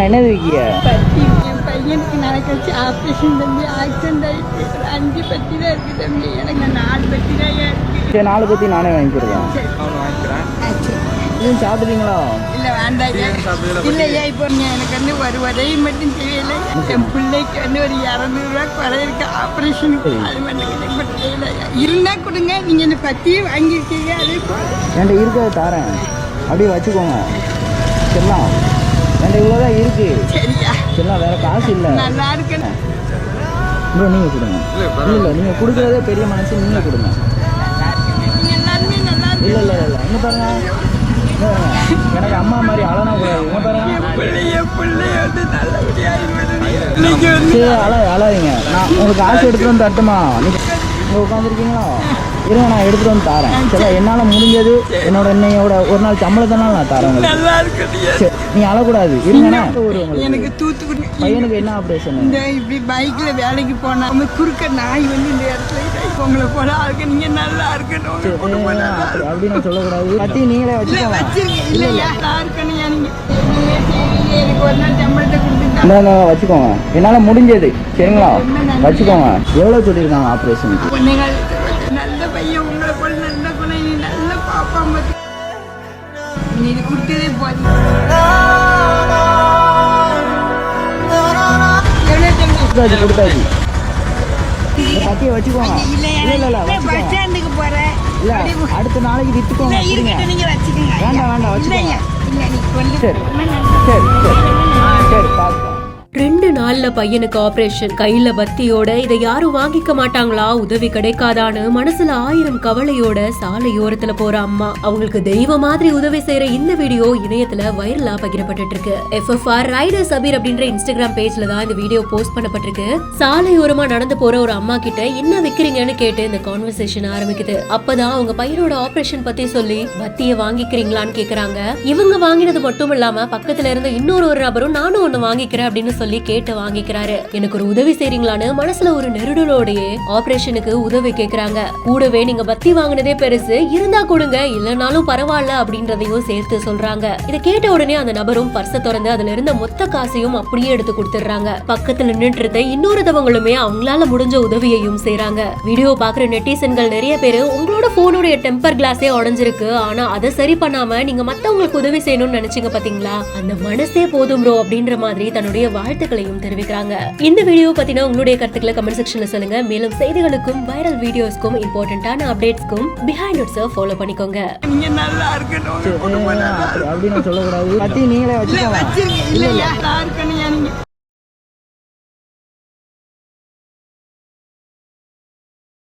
என்னது இருக்கீங்க? என் பையனுக்கு நடக்கச்சு ஆப்ரேஷன் தம்பி ஆக்சிடென்ட் ஆயிடுச்சு. 5 பத்தி தான் இருக்கு தம்பி. எனக்கு 4 பத்தி தான் இருக்கு. சரி 4 பத்தி நானே வாங்கிக்கிறேன். இதுவும் சாப்பிடுறீங்களா? இல்ல வேண்டாம் இல்லையா. இப்போ எனக்கு வந்து ஒரு உதவி மட்டும் தெரியல. என் பிள்ளைக்கு வந்து ஒரு 200 ரூபா குறை இருக்கு ஆப்ரேஷனுக்கு. அது மட்டும் தெரியல. இருந்தா கொடுங்க. நீங்க இந்த பத்தியும் வாங்கியிருக்கீங்க. அதே என்கிட்ட இருக்கிறத தரேன், அப்படியே வச்சுக்கோங்க. சரிங்களா? என்கிட்ட இவ்வளோதான் இருக்கு. சரியா? சரிங்களா? வேற காசு இல்லை. நல்லா இருக்குன்னு ப்ரோ நீங்கள் கொடுங்க. இல்லை நீங்கள் கொடுக்குறதே பெரிய மனசு, நீங்கள் கொடுங்க. எல்லாருமே நல்லா இருக்கு. இல்லை இல்லை இல்லை இங்கே பாருங்க. எனக்கு அம்மா மாதிரி அழனா கூடாது. இங்கே பாருங்க. என் பிள்ளைய வந்து நல்லபடியாக சரி அழாதீங்க. நான் உங்களுக்கு காசு எடுத்துகிட்டு வந்து தட்டுமா? நீங்கள் இங்கே உட்காந்துருக்கீங்களா? இருங்க, நான் எடுத்துகிட்டு வந்து தரேன். சரி என்னால் முடிஞ்சது என்னோட என்னையோட ஒரு நாள் சம்பளத்தினால நான் தரேன் உங்களுக்கு. நல்லா இருக்கு. சரி நீங்கள் அழக்கூடாது. இருங்கண்ணா. எனக்கு தூத்துக்குடி பையனுக்கு என்ன ஆப்ரேஷன்? இந்த இப்படி பைக்ல வேலைக்கு போனா அவங்க குறுக்க நாய் வந்து இந்த இடத்துல உங்களை போல ஆளுக்கு நீங்க நல்லா இருக்கணும். அப்படி நான் சொல்லக்கூடாது. பத்தி நீங்களே வச்சுக்கோங்க. இல்லையா நல்லா இருக்கணும். எனக்கு ஒரு நாள் சம்பளத்தை கொடுத்துட்டாங்க. இந்தாங்க வச்சுக்கோங்க. என்னால் முடிஞ்சது. சரிங்களா? வச்சுக்கோங்க. எவ்வளோ சொல்லியிருக்காங்க ஆப்ரேஷனுக்கு? நல்ல பையன் உங்களை போல நல்ல குணம். நீ நல்ல பாப்பா மத்தி நீ இது கொடுத்ததே போதும். கொடுத்தாச்சு. பத்தியை வச்சுக்கோங்க. பஸ் ஸ்டாண்டுக்கு போறேன். இல்ல அடுத்த நாளைக்கு வித்துக்கோங்க. நீங்க வச்சுக்கோங்க. வேண்டாம் வச்சுக்கோங்க. இல்ல நீ கொண்டு சரி சரி சரி சரி பார்க்கலாம். 2 நாள்ல பையனுக்கு ஆபரேஷன். கையில பத்தியோட இதை யாரும் வாங்கிக்க மாட்டாங்களா, உதவி கிடைக்காதான்னு மனசுல 1000 கவலையோட சாலையோரத்துல போற அம்மா. அவங்களுக்கு தெய்வ மாதிரி உதவி செய்யற இந்த வீடியோ இணையத்துல வைரலா பகிரப்பட்டு இருக்கு. FFR ரைடர் சபீர் அப்படின்ற இன்ஸ்டாகிராம் பேஜ்ல தான் இந்த வீடியோ போஸ்ட் பண்ணப்பட்டிருக்கு. சாலையோரமா நடந்து போற ஒரு அம்மா கிட்ட என்ன விக்கிறீங்கன்னு கேட்டு இந்த கான்வர்சேஷன் ஆரம்பிக்குது. அப்பதான் அவங்க பையனோட ஆபரேஷன் பத்தி சொல்லி பத்திய வாங்கிக்கிறீங்களான்னு கேக்குறாங்க. இவங்க வாங்கினது மட்டும் இல்லாம பக்கத்துல இருந்த இன்னொரு நபரும் நானும் ஒண்ணு வாங்கிக்கிறேன் அப்படின்னு சொல்லி கேட்டு வாங்கிக்கிறாரு. எனக்கு ஒரு உதவி செய்றீங்களான்னு மனசுல ஒரு நெருடலோடயே ஆபரேஷனுக்கு உதவி கேக்குறாங்க. கூடவே நீங்க பத்தி வாங்கினதே பெருசு, இருந்தா கொடுங்க, இல்லனாலும் பரவாயில்ல அப்படின்றதையும் சேர்த்து சொல்றாங்க. இத கேட்ட உடனே அந்த நபரும் பர்ஸ திறந்து அதுல இருந்த மொத்த காசையும் அப்படியே எடுத்து கொடுத்துறாங்க. பக்கத்துல நின்னுட்டு இருந்த இன்னொருத்தவங்களுமே அவங்களால முடிஞ்ச உதவியையும் செய்றாங்க. வீடியோ பாக்குற நெட்டிசன்கள் நிறைய பேரு உங்களோட போனுடைய டெம்பர் கிளாஸே உடைஞ்சிருக்கு, ஆனா அதை சரி பண்ணாம நீங்க மத்தவங்களுக்கு உதவி செய்யணும்னு நினைச்சீங்க பாத்தீங்களா, அந்த மனசே போதும் ப்ரோ அப்படின்ற மாதிரி தன்னுடைய வாழ்த்துக்களையும் தெரிவிக்கிறாங்க. இந்த வீடியோ பத்தின உங்களுடைய கருத்துக்களை கமெண்ட் செக்ஷன்ல சொல்லுங்க. மேலும் செய்திகளுக்கும் வைரல் வீடியோஸ்க்கும் இம்பார்ட்டன்டான அப்டேட்ஸ்க்கும் பிஹைண்ட் இட்ஸை ஃபாலோ பண்ணிக்கோங்க. நீங்க நல்லா இருக்கணும். அப்படி நான் சொல்லக்கூடாது. பத்தி நீங்களே வச்சுக்கோங்க. இல்லையா நல்லா இருக்கணும்.